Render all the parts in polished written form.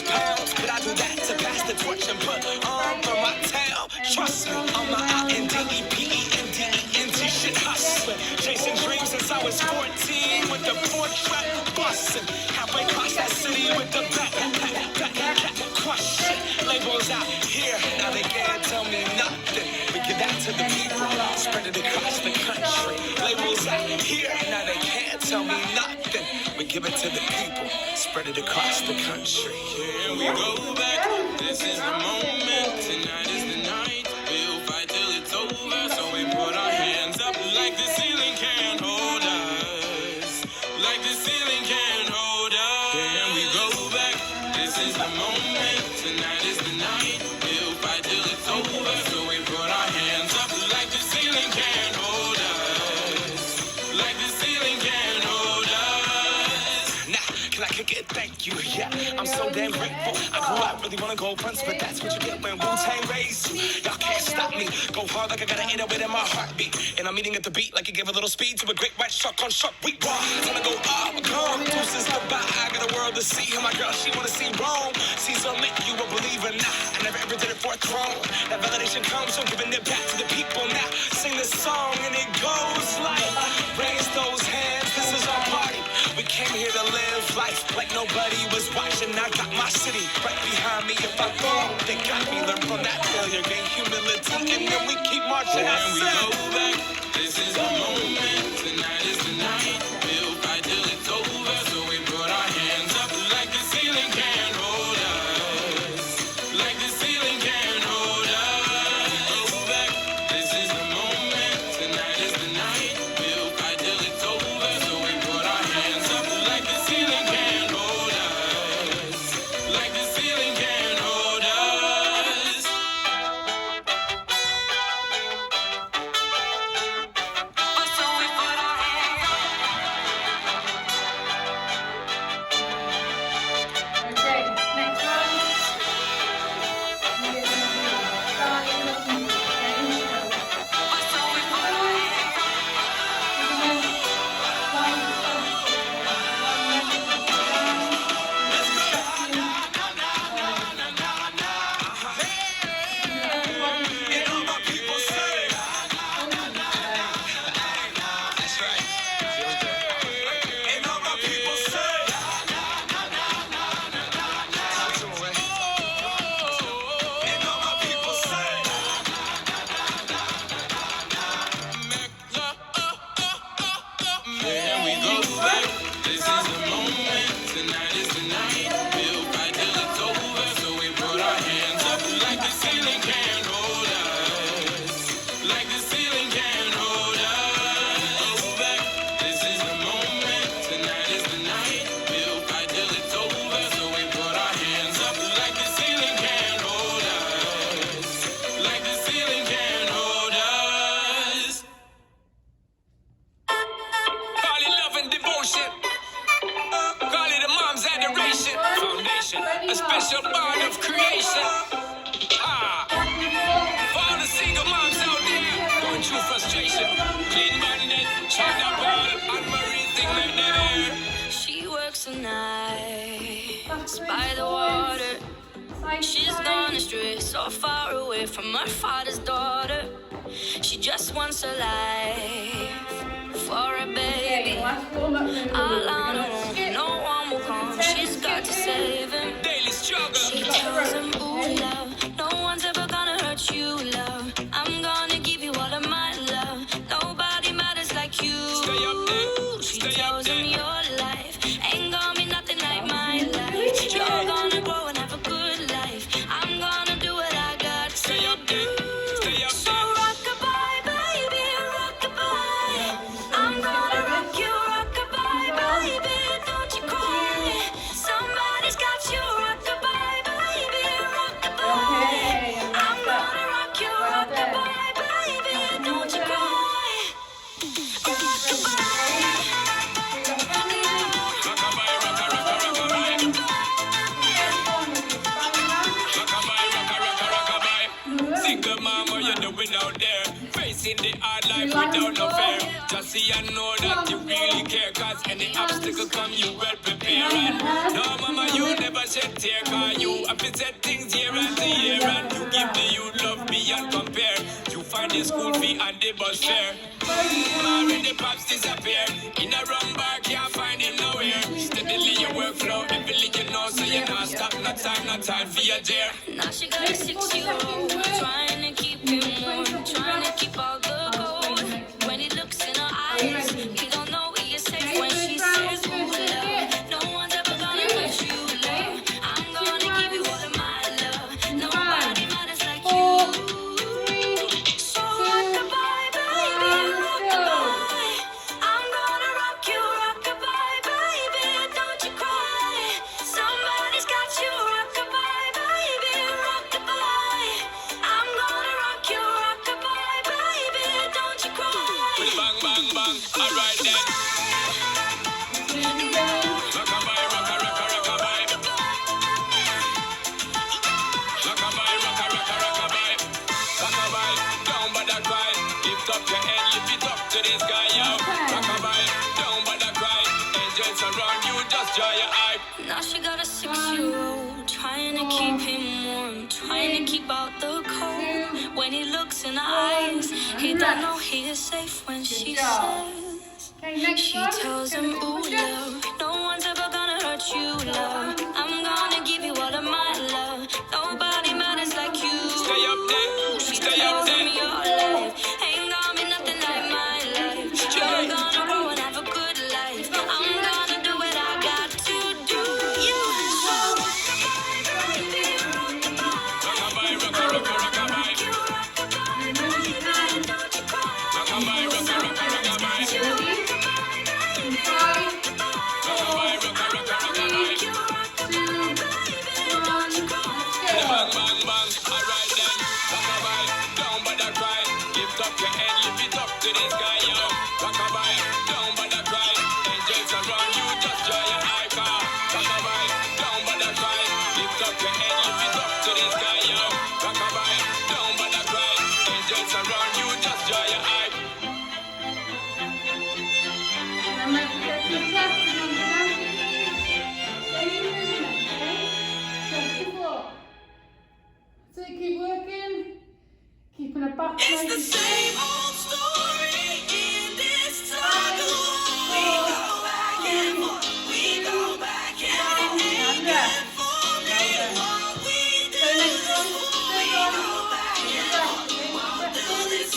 those pounds, but I do that to pass the torch and put on for my tail. Trust me, on my INDEPENDENT shit hustling. Chasing dreams since I was 14 with the 4-track bustin'. Halfway across that city with the back crush shit. Labels out here, now they can't tell me nothing. We give that to the people, spread it across the country. Labels out here, now they can't tell me nothing. We give it to the people, spread it across the country. Here we go back, this is the moment, tonight is the night. We'll fight till it's over, so we put our hands up like the ceiling can't hold us. Like the ceiling can't hold us. Here we go back, this is the moment, tonight is the night. We'll fight till it's over, so we put our hands up like the ceiling can't hold us. Like the ceiling can't hold us. Nah, can I kick it? Thank you, yeah. I'm so damn grateful. I grew up really wanna go fronts, but that's what you get when Wu-Tang raised you. Y'all can't stop me. Go hard like I got an 808 in my heartbeat. And I'm eating at the beat like it gave a little speed to a great white shark on shark week. Time to go up, come. Deuces goodbye. I got a world to see. And my girl, she wanna see Rome. Caesar make you a believer. Nah, I never ever did it for a throne. That validation comes from giving it back to the people. Now sing this song and it goes like, raise those hands. This is our party. We came here to live life like nobody was watching. I got my city right behind me. If I fall, they got me. Learn from that failure, gain humility, and then we keep marching. And we go back, this is the moment, tonight is the night. We'll fight till it's over, so we put our hands up like the ceiling can't hold us. Like the ceiling can't hold us. Go back, this is the moment, tonight is the night. We'll fight till it's over, so we put our hands up like the ceiling can't hold us. Like the ceiling can't hold us. So we put our hands up. Okay, next one. So we put our hands up. And all my people say, that's right. And all my people say, and all my people say, Here we go back. This is the moment. Tonight is the night. We'll fight till it's over. So we put our hands up like the ceiling can't hold us. Like the ceiling can't hold us. Go back. This is the moment. Tonight is the night. We'll fight till it's over. So we put our hands up like the ceiling can't hold us. Like the ceiling can't hold us. Call it love and devotion. Call it a mom's adoration. Foundation, a special bond of creation. For all the single moms out there going through frustration. Clean bandit, China ball, and Marie thing like that. She works the nights by the water. She's gone astray, so far away from her father's daughter. She just wants a life for a baby. All on her own, no one will come. She's got to save him. Daily struggle. She tells him, ooh, love, no one's ever gonna hurt you, love. I'm gonna give you all of my love. Nobody matters like you. Stay up there, She stay up tells him there. your life ain't gonna be nothing like my life. You're gonna grow and have a good life. I'm gonna do what I got to Stay up there, stay up So there. rock-a-bye, baby, rock-a-bye. I'm gonna rock you, rock-a-bye, baby, don't you cry. Somebody's got you, rock-a-bye, baby, rock-a-bye. I'm gonna rock you, rock-a-bye, baby, don't you cry. Rockabye, rocka, rocka, rockabye. Rockabye, rocka, rocka, rockabye. Single mom, what you doing out there? Facing the hard life without no fear. Just see and know that you really care. Cause any obstacle come, you well prepare. And no, mama, you never check tear, cause you have to set things year after year. And you give the youth love beyond compare. You find the school fee and the bus fare. Marry the pops disappear. In a rum bar, can't find him nowhere. Steadily your workflow, everything you know, so you're not stop, no time for your dear. Now she got a 6-year-old, trying to keep him warm, trying to keep all the gold. When he looks in her eyes, he don't know he is safe when she says, ooh, love. No one's ever gonna hurt you, love. I'm gonna give you all of my love. Nobody matters like you. So rock-a-bye, baby, rock-a-bye. I'm gonna rock you, rock-a-bye, baby, don't you cry. Somebody's got you, rock-a-bye, baby, rock-a-bye. I'm gonna rock you, rock-a-bye, baby, don't you cry. Bang, bang, bang, alright then. Rock-a-bye, rock-a-bye. Rock-a-bye, rock-a-bye. Rock-a-bye, down by the cry. Lift up your head, lift it up to the sky, yo. Rock-a-bye, down by the cry. Angels around you, just dry your eye. Now she got a 6-year-old, trying to keep him warm, trying to keep out the cold. When he looks in her eyes, he don't know he is safe when she says. Okay, next She one. tells him, ooh, love, no one's ever gonna hurt you, love. I'm gonna give you all of my love. Nobody matters like you. Stay up there, She stay up tells him there. your life ain't gonna be nothing like my life. You're gonna grow and have a good life. I'm gonna do what I got to do. You Rock-a-bye, rock-a-bye. Rock-a-bye, rock-a-bye. Bang, bang, bang, alright then. Rock-a-bye, down by the cry. Lift up your head, lift it up to the sky, yo. Rock-a-bye, down by the cry. Angels around you, just dry your eye, car. Rock-a-bye, down by the cry. Lift up your head, lift it up to the sky, yo. Rock-a-bye, down by the cry. Angels around you, just dry your eye. Remember to get your test on the mountain. Stay in the movement, okay? Go to the floor. So keep working. Keeping a back It's the nice. same old story in this time. We go back and forth. We go back and forth. Yeah. Forget what we So did. next one. Stay on. Do this.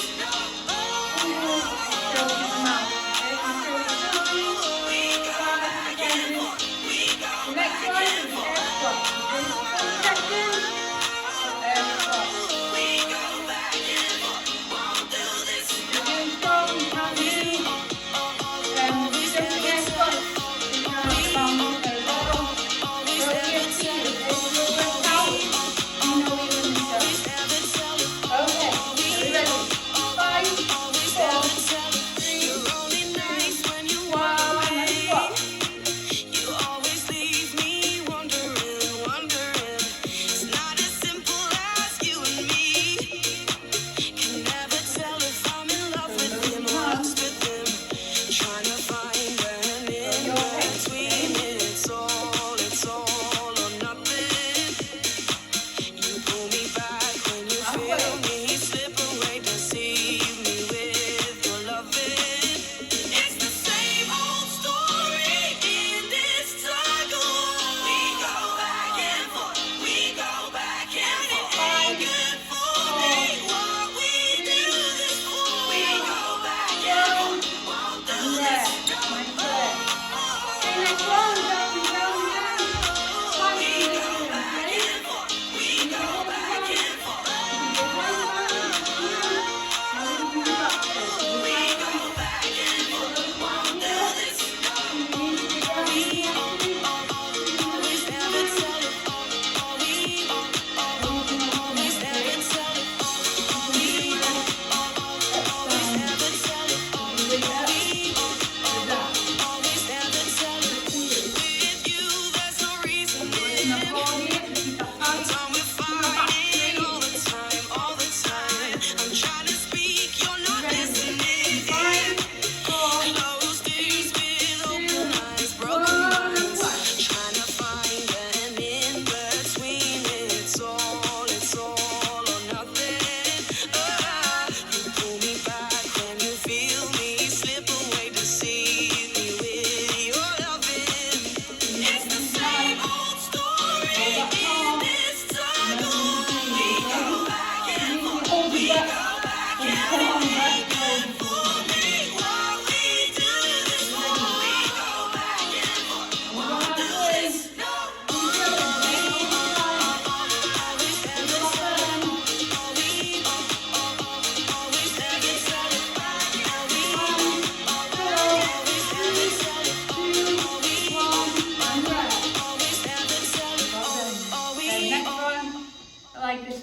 Next one is air squat. 10 seconds. Air squat. We go back and forth. Won't do this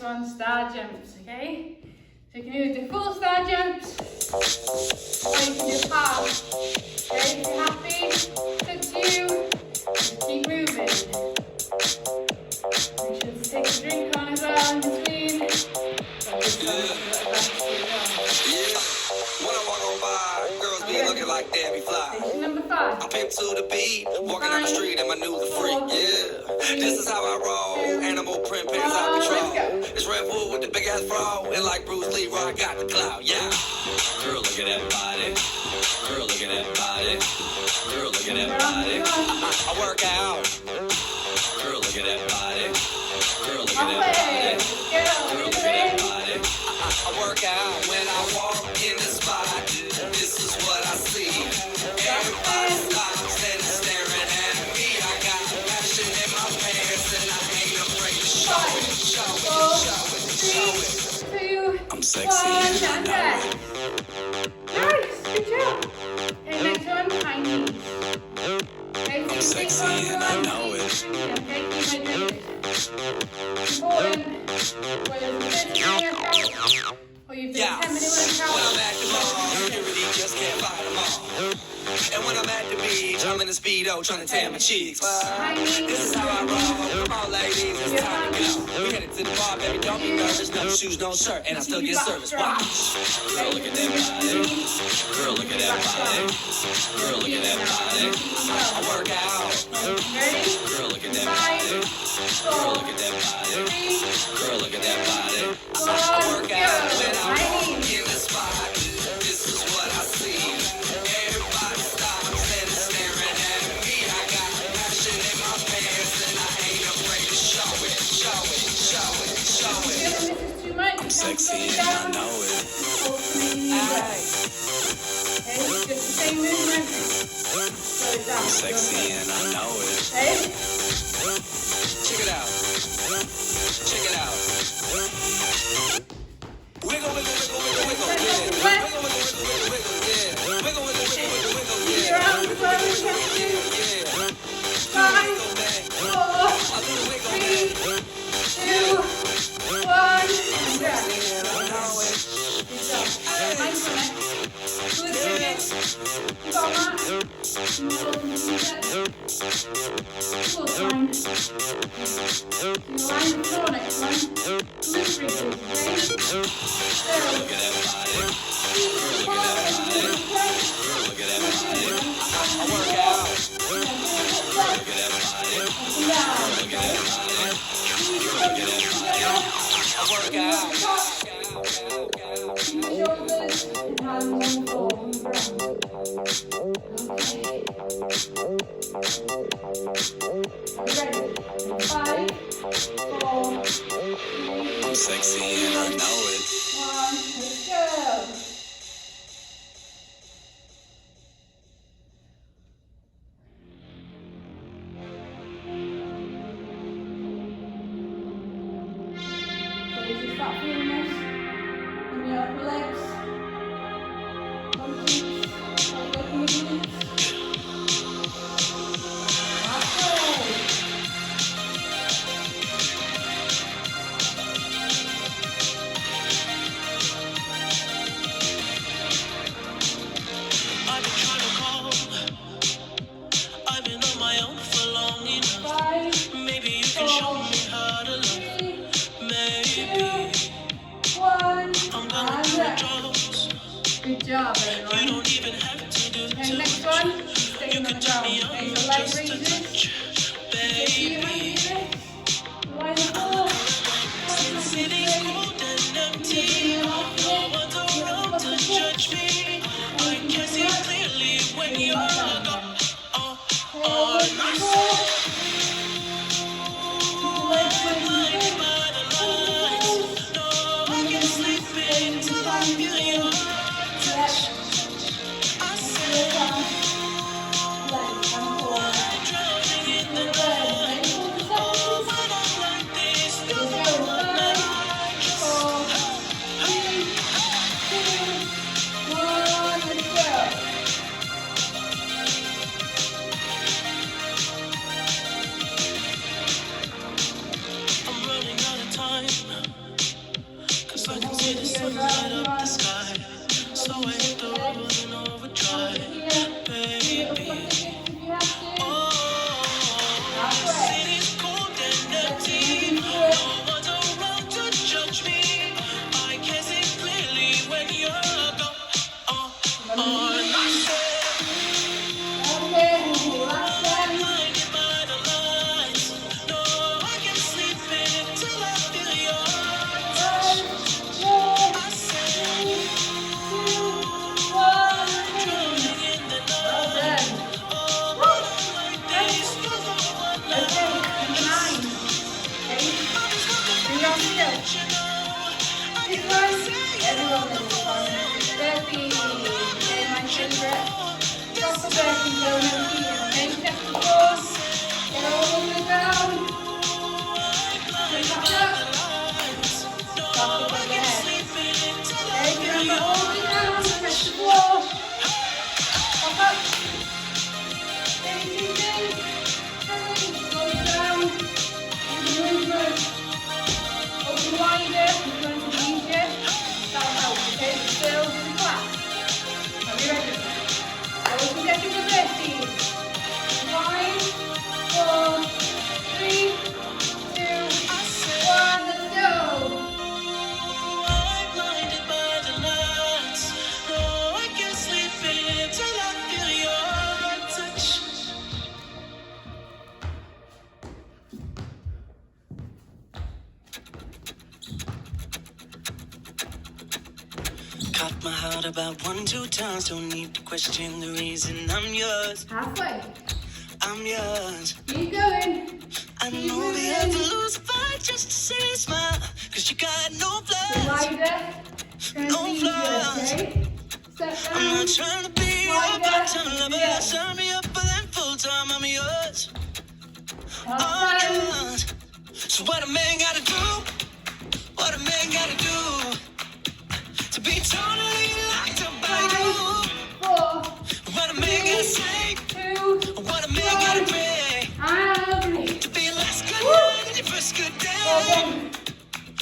one, star jumps, okay? So you can either do full star jumps, or you can do half. Okay, if you're happy, it's up to you. Just keep moving. Make sure to take a drink on as well in between. When I walk on by, girls be looking like Debbie Fly. Station number 5. I'm pimp to the beat, walking down the street and my new the freak, yeah. This is how I roll, animal print pants out control. It's Red Bull with the big ass bra, and like Bruce Lee, I got the clout, yeah. Girl, look at that body. Girl, look at that body. Girl, look at that body. I work out. Girl, look at that body. Girl, look at that body. Girl, look at that body. I work out when I walk in the spot. This is what I see. Everybody stops and is staring at me. I got passion in my pants and I ain't afraid to show it. Show it. Show it. Show it. 2, I'm sexy and I know it. Nice, good job. Okay, next one, high knees. Okay, I'm sexy and I know it. Okay, keep my drink. Important, whether it's a 30-minute workout or you've done a 10-minute workout. When I'm at the mall, security just can't fight them all. And when I'm at the beach, I'm in a Speedo trying to tan my cheeks. This is how I roll. Come on, ladies, it's time to go. We headed to the bar, baby, don't be nervous. No shoes, no shirt, and I still get service. Watch. Girl, look at that body. Girl, look at that body. Girl, look at that body. I work out. Girl, look at that body. Girl, look at that body. Girl, look at that body. I work out when I walk in the spot. This is what I see. Everybody stops and is staring at me. I got passion in my pants and I ain't afraid to show it. Show it. Show it. Show it. I'm sexy and I know it. Okay, just the same movement. I'm sexy and I know it. Okay. Check it out. Check it out. Wiggle, wiggle, wiggle, wiggle, wiggle, yeah. Wiggle, wiggle, wiggle, wiggle, wiggle, yeah. Wiggle, wiggle, wiggle, wiggle, wiggle, yeah. Your arms Wiggle, wiggle, closed, wiggle, yeah. Do the 5, wiggle, man. 4, I'll do the wiggle, 3, man. 2, 1, and breath. And I know it. Good job. Mindfulness. Good second. You got that? You full time. You line the floor next one. Glute bridges, okay? Look at that body. Look at that body. Look at that body. I work out. Look at that body. Look at that body. Look at that body. I work out. Shoulders and hands on the floor on the ground. Okay. Ready? 5, 4, 3, I'm sexy and I know it. 1, let's go. So you should start feeling this in your upper legs, bum cheeks, all the way from the glutes. I've been trying to call. I've been on my own for long enough. 5, Maybe you can show me how to love. 3, Maybe 2, 1, I'm gonna and do the rest. drugs. Good job, You everyone. don't even have to do Okay, too next much. one, stay You on the can turn ground. me Okay, on so leg just a raises. touch, If you want to baby. do this, lie on the floor. City's cold and empty. No one's around to judge me. I can see clearly when you're gone. On my side. Blinded by the lights. No, I can't sleep until I feel your touch. I said, drowning in the night. on this one. Burpee. Okay, my favourite. Proper burpee zone over here. Okay, chest to floor. Get all the way down. Bring back up. Stop it on your head. Okay, remember all the way down. Chest to floor. Pop up. Stay deep. Slow it down. Movement. Open wider. It's going to be easier. That'll help. Okay, still flat. Are you ready? 30 seconds of burpee. 5, 4, 3, 2, 1. Let's go. I'm blinded by the lights. No, I can't sleep until I feel your touch. Caught my heart about 1-2 times. Don't need to question the reason I'm yours. Halfway. I'm yours. Keep going. I know we have to lose a fight just to see a smile. Cause you got no flaws. Wider. It's going to be easier, okay? Step I'm down. not trying to be your Wider. part-time lover. Yeah. Sign me up for that full-time. I'm yours. Last I'm time. yours. So what a man gotta do? What a man gotta do? To be totally locked up by 5, you. 4, What a man gotta say? 2, What a man gotta pray? and To be less good night than your first good day. again.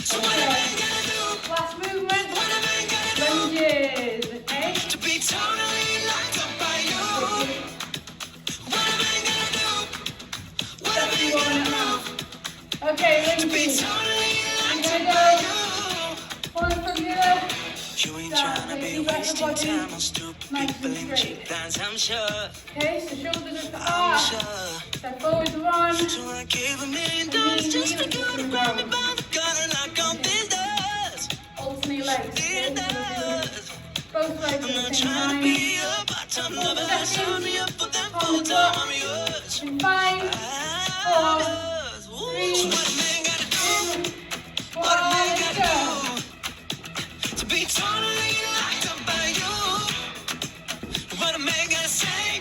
So what a man gotta do? Last movement. What a man gotta do? Lunges, okay? To be totally locked up by you. What a man gotta do? What a man gotta do? Okay, To be lunges. totally I'm locked gonna up by go you. one from here. You ain't Start trying to be facing back wasting the body. time on stupid Nice people and in straight. cheap lines, I'm sure. Okay, so shoulders at the I'm heart. sure. Step forward, one. So I gave $1 million just for you to grab me by the gun and knock on these doors. Alternate legs. These Okay, doors. both legs I'm at the not same trying to time. be a part-time lover. Sign me up for that full-time. I'm yours. In 5, I'm yours. Ooh. So what a man gotta do? 4, What a man let's gotta go. do? To be totally locked up by you. What a man gotta say?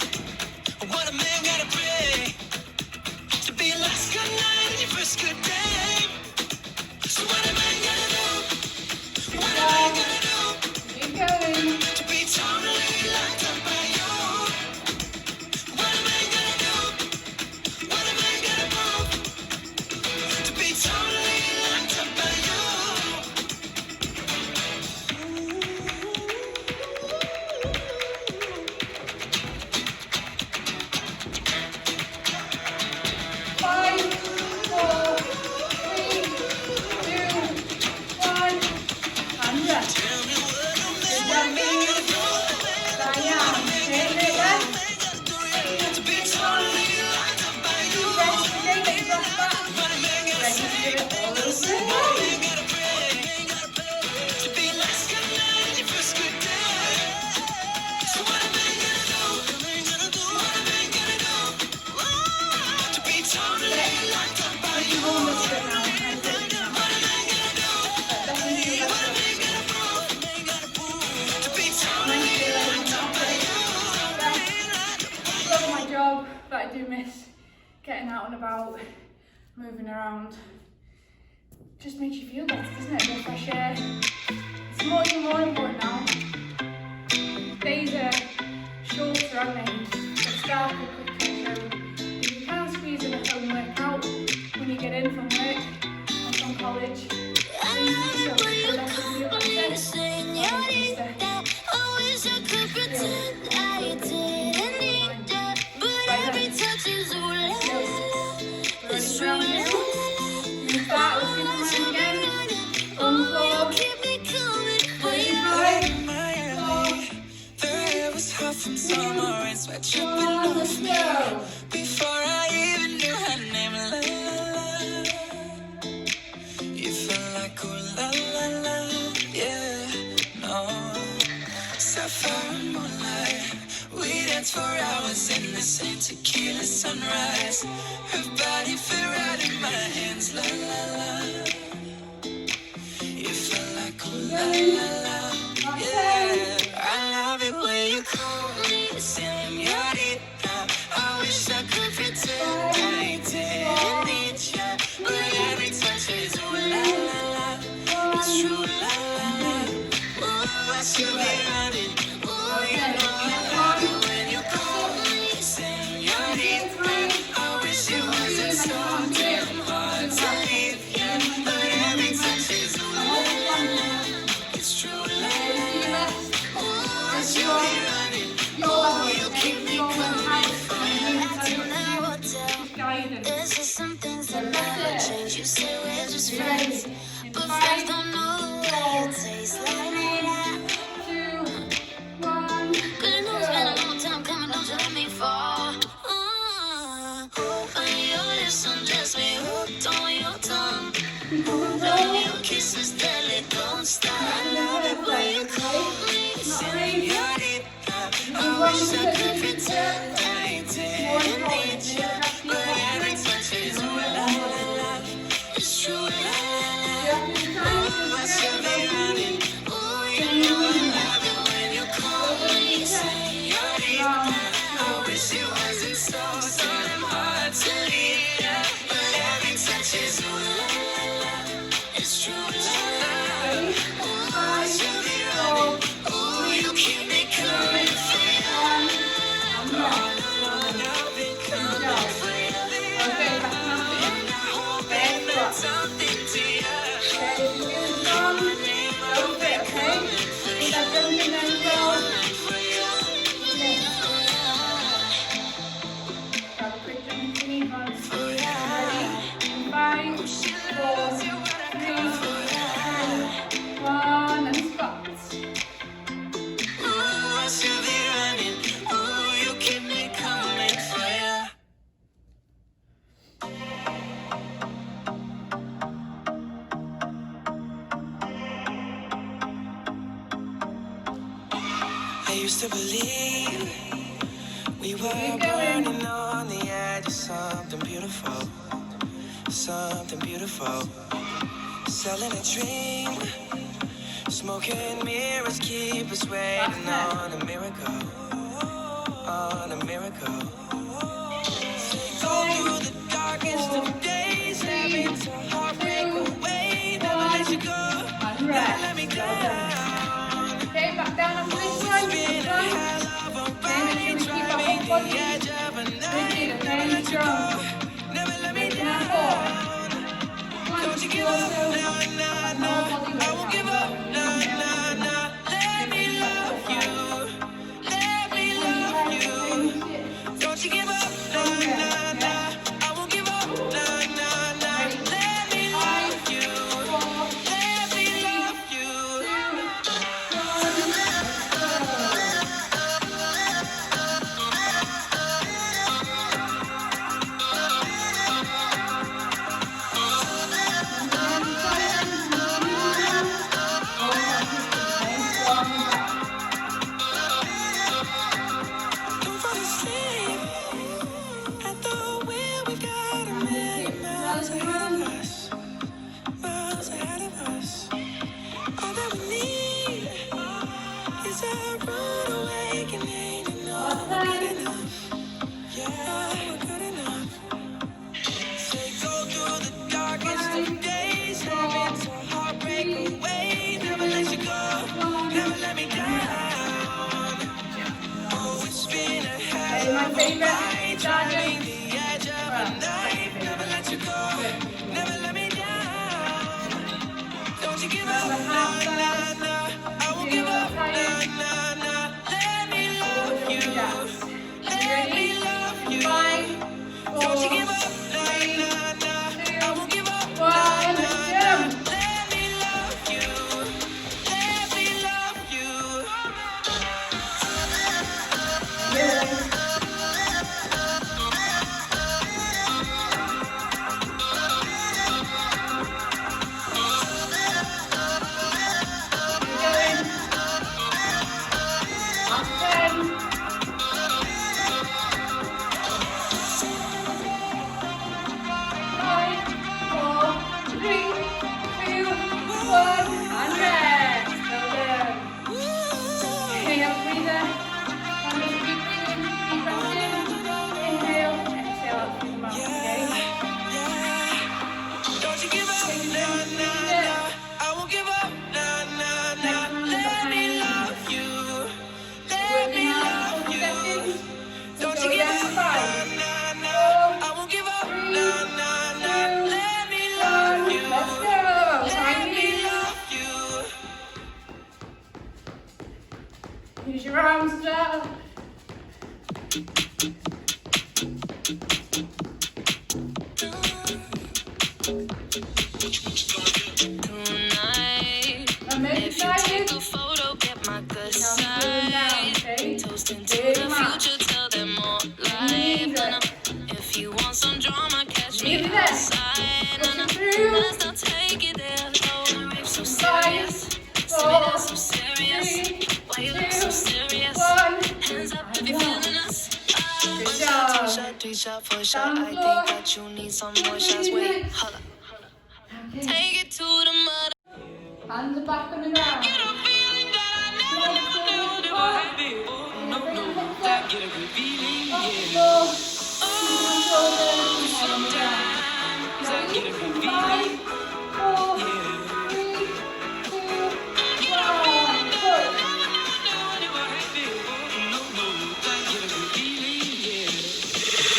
What a man gotta pray? To be last good night and your first good day. So what a man gotta do? What a man gotta do? Keep going. To be totally locked up by you. What a man gotta do? What a man gotta do? To be totally locked up by you. 5, 4, 3, 2, 1. And rest. Tell me what a Good man job, baby. Lie down. Okay, straight left. gotta do to be totally locked up by you. Rest. Okay, get your breath back. What a man gotta Ready to say? do it all over What a again. man gotta pray? To be last good night and your first good day. So what a man gotta do? What a man gotta do? What a man gotta do? To be totally locked up by you. Hold this bit now. And do it now. What a man gotta do? Definitely do What a that. man gotta prove? What a man gotta prove? To be Nice totally feeling. locked up by you. Love my job, but I do miss getting out and about, moving around. Just makes you feel better, doesn't it? A bit of fresh air. It's even more important now. Days are shorter, aren't they? It's darker quicker, so if you can squeeze in a home workout when you get in from work or from college, please do so. The less you do content, Señorita, I wish I could pretend I didn't need that, but every touch is all it's true. you start with Superman again. On the floor. Keep me coming, 45, 4, The air was hot from summer and sweat dripping 1, off let's me. go. Before I even knew her name, la la la. You felt like ooh la la la, yeah, no. Sapphire moonlight, we danced for hours in the same tequila sunrise. Her body fit right in my hands, la la la. You felt like ooh la la la. should be running. Oh, you know I love it when you call me señorita. I wish it wasn't so damn hard to leave you, but every touch is a love. It's true love. Oh, I should be running. Oh, you keep me coming from Guidance. There's just some things that never change. You say we're just You friends, ready? but 5, friends don't know the way it tastes like. 2, 1. Cause you know it's been a long time coming, don't you let me fall. When your lips undress me, hooked on your tongue. When your kisses deadly, don't stop. I love it when you call me señorita. I wish I could pretend I didn't need you, but every touch is real love. It's true love. I should be running. Oh, you know I love it when you call me señorita. I wish it wasn't so damn hard to leave you, but every touch is real love. It's true love. I should be running. Oh, you keep me coming for you. Oh, no, I've been coming for you. Okay, back Something to you. okay, okay? That's everything then as well. Have a quick drink if you need one. Ready? 5, 4, 3, 2, 1, and stop. Oh, I should be running. Oh, you keep me coming for you. I used to believe we were burning on the edge of something beautiful, something beautiful. Selling a dream, smoking mirrors keep us waiting on a miracle, on a miracle. Go through the darkest of days, having to heartbreak away, never let you go, never let me down. Okay, back down after this one. Been a hell of a ride, driving the edge of a night, never let you go, never let me down. Don't you give up, nah, nah, nah. I won't give up, nah, nah, nah. Let me love you, let me love you. Don't you give up, nah, nah, nah. I won't give up, nah, nah, nah. Let me love you, let me love you. Don't fall asleep at the wheel. We've got a million miles ahead of us, miles ahead of us. All that we need is a rude awakening to know we're good enough. Yeah, we're good enough. Say go through the darkest of days, having to heartbreak away, never let you go, never let me down. Oh, it's been a hell My of a favorite ride, driving sergeant. the edge of a knife, never let you go, never let me down. Don't you give up, nah, nah, nah. I won't give up, nah, nah, nah. Let me love you, let me love you. 5, 4, Don't you give up, nah, nah, nah. I won't give up, 1, jump. let me love you, let me love you. hamster. Tonight, And make if you take a photo, get my good side. Toasting to the future, tell them more life. If you want some drama, catch me outside. Let's not take it there. Oh, I'm so serious. Tell me that's so serious. Why you look so serious? Hands up if you're feeling us. Three shot, four shot. I think that you need some more shots. Wait, hold up. Take it to the mud. Hands are back on the ground. Get a feeling that I never knew I before. No, that get a good feeling, yeah. Sometimes I get a good feeling,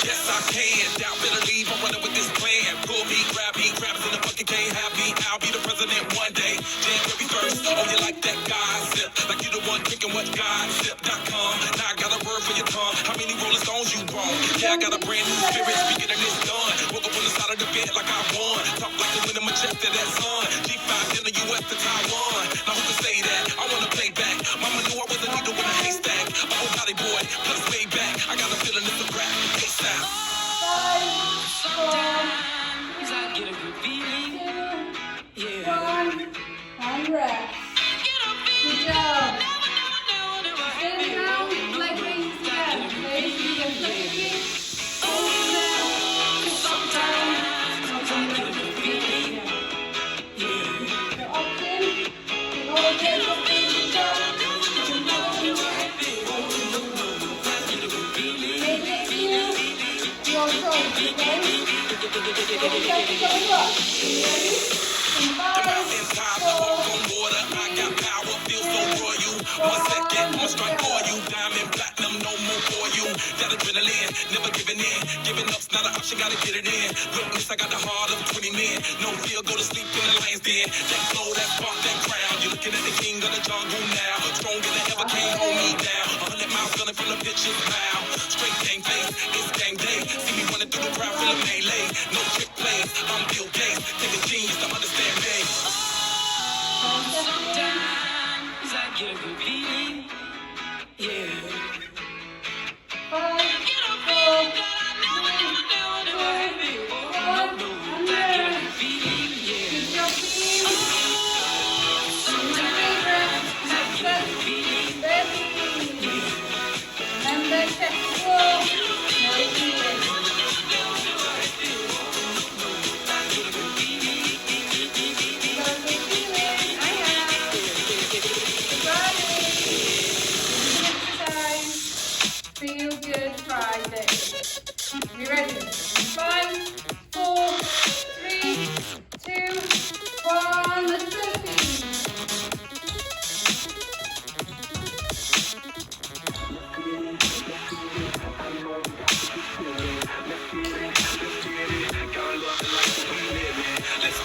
Yes, I can. Doubt, better leave. I'm running with this plan. Pull me, grab me, grabs in the bucket, can't have me. I'll be the president one day. January 1st. Oh, you like that gossip? Like you the one drinking what gossip.com. Now I got a word for your tongue. How many Rolling Stones you wrong? Yeah, I got a brand new spirit. We getting this done. Woke up on the side of the bed like I won. Talk like the wind in my chest to that sun. G5 in the US to Taiwan. Now who can say that? I wanna play back. Mama knew I was a needle in a haystack. I'm a body boy, plus way back. I got a feeling it's a rap. ASAP. sometimes I get a good feeling, yeah. And rest. Good job. Turn around like wings again. Please, you can flip your feet. Sometimes I get a good feeling, yeah. The option. You always get something to do. Make it you. Your choice, okay? Go up. Ready? In The 5, mountain top, I walk on water. I got power, feel so royal. 1 second, I'ma strike for you. Diamond, platinum, no more for you. That adrenaline, never giving in. Giving up's not an option, gotta get it in. Witness, I got the heart of 20 men. No fear, go to sleep in the lion's den. That flow, that spark, that crown. You're looking at the king of the jungle now. Stronger than ever, can't hold me down. 100 miles gunning from the pitcher's mound. Straight gang face, it's gang day. See me running through the crowd, feeling melee. No trick plays, I'm Bill Gates. Take a genius to understand me. Sometimes I get a good feeling, yeah. 5, 4, 3, 2, 1, and rest. Good job, team. Remember, check the floor. No feeling. Feel good Friday. You ready? 5, 4, 3, 2, 1. Let's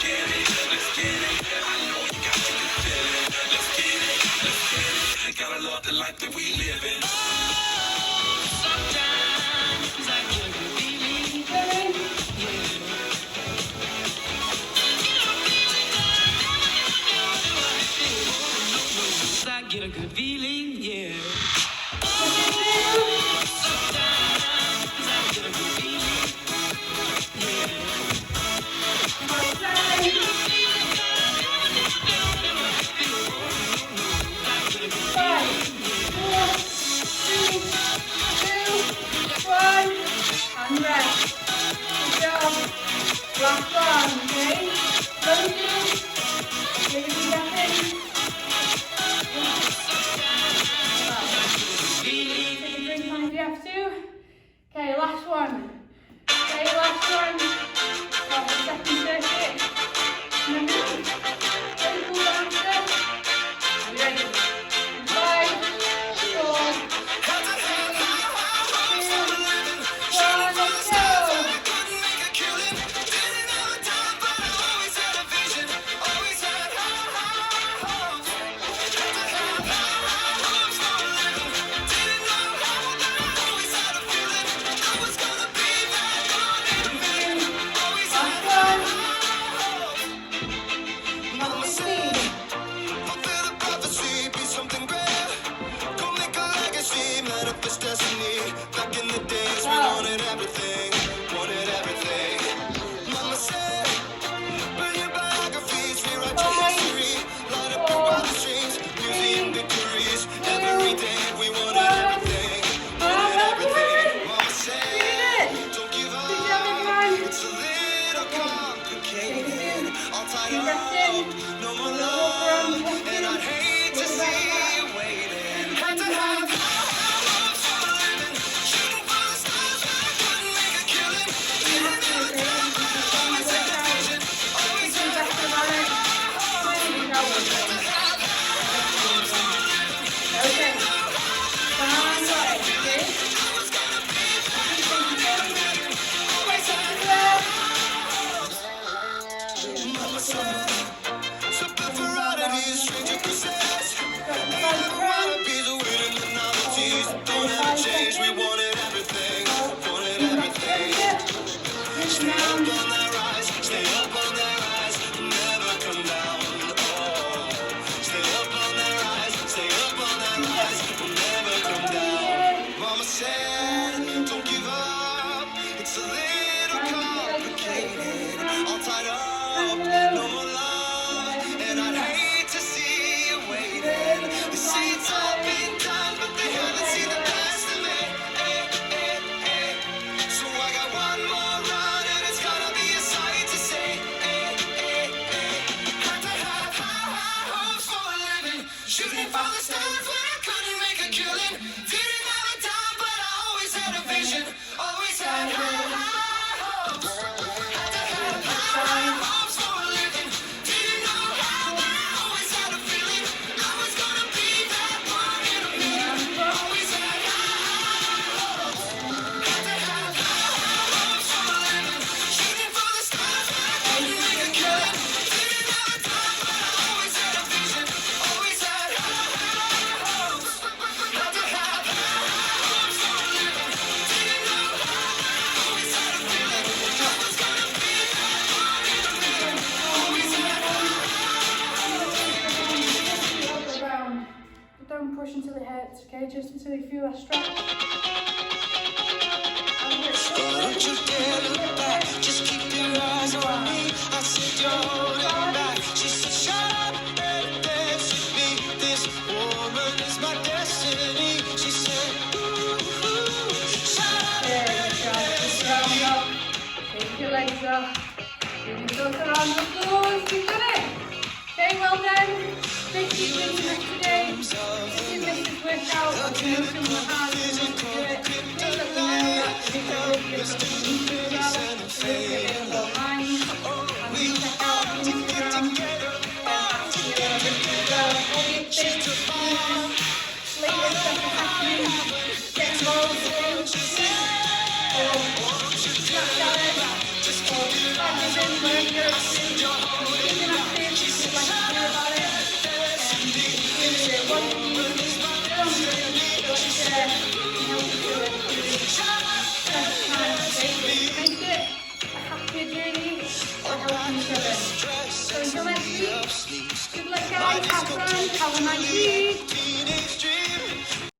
do it. Let's get it. I know you got to feel it. Let's get it. Gotta love the life that we live in. Sometimes I get a good feeling, I get a good feeling, yeah. Sometimes I get a good feeling, yeah. 5, 4, 3, 2, 1, and rest. Good job. Last one, okay? Don't do. Take a deep breath in. Take a drink on if you have to. Okay, last one. Okay, last one. Start the second circuit. all tied Deep breath up, in. no more Walk around, love, walk and in. I'd hate to Put the see breath back. you waiting. Had Hands to have behind. hopes for a living, shooting for the stars, but I couldn't make a killing. You don't have to do it, you can just go and work out. Take some breath about it. Really go with it. Okay. Stand right, okay? So built for oddities, stranger possessed. Never wanna be the waiting, the novelties don't ever change. We wanted everything, wanted everything. Stay up on that rise, stay up on that rise, never come down. Oh, stay up on that rise, stay up on that rise, never come down. Mama said, don't give up. It's a little complicated, all tied up, no more love, and I'd hate to see you waiting. The seeds have been done, but they haven't seen the best of me. So I got one more run, and it's gonna be a sight to see. Had to have high hopes for a living, shooting for the stars when I couldn't make a killing. Didn't have a dime, but I always had a vision, always had high hopes. Had to have high hopes for a living, didn't know how, but I always had a feeling I was gonna be that one in a million. Always had high hopes. Had to have high hopes for a living, shooting for the stars when I couldn't make a killing. Didn't have a dime, but I always had a vision, always had high hopes. Had to have high hopes for a living, didn't know how, but I always had a feeling I was gonna be that one in a million. Always had Walk around. But don't push until it hurts, okay? Just until you feel that stretch. Don't you dare look back, just keep your eyes on me. I said you're holding back. She said shut up and dance with me. This woman is my destiny. She said shut up There and you go. dance Just with round me. up. Take your legs up. Bring yourself around the floors. You've done it. Okay, well done. Thank you for doing it today. If you missed this workout, or if you know someone has and wants to do it, please let them know that the video will be available on YouTube as well. It will be available online. And you can check out on Instagram. That's GLLMRygbi as well. All the updates, news, latest stuff that's happening. Get involved in Snapchat, or Instagram, wherever you're active. Keep them active if you'd like to hear about it. Give it a like, don't do, but share, and help us do it. Spend time today to make it a happier journey for helping each other. So until next week, good luck guys, have fun, have a nice week.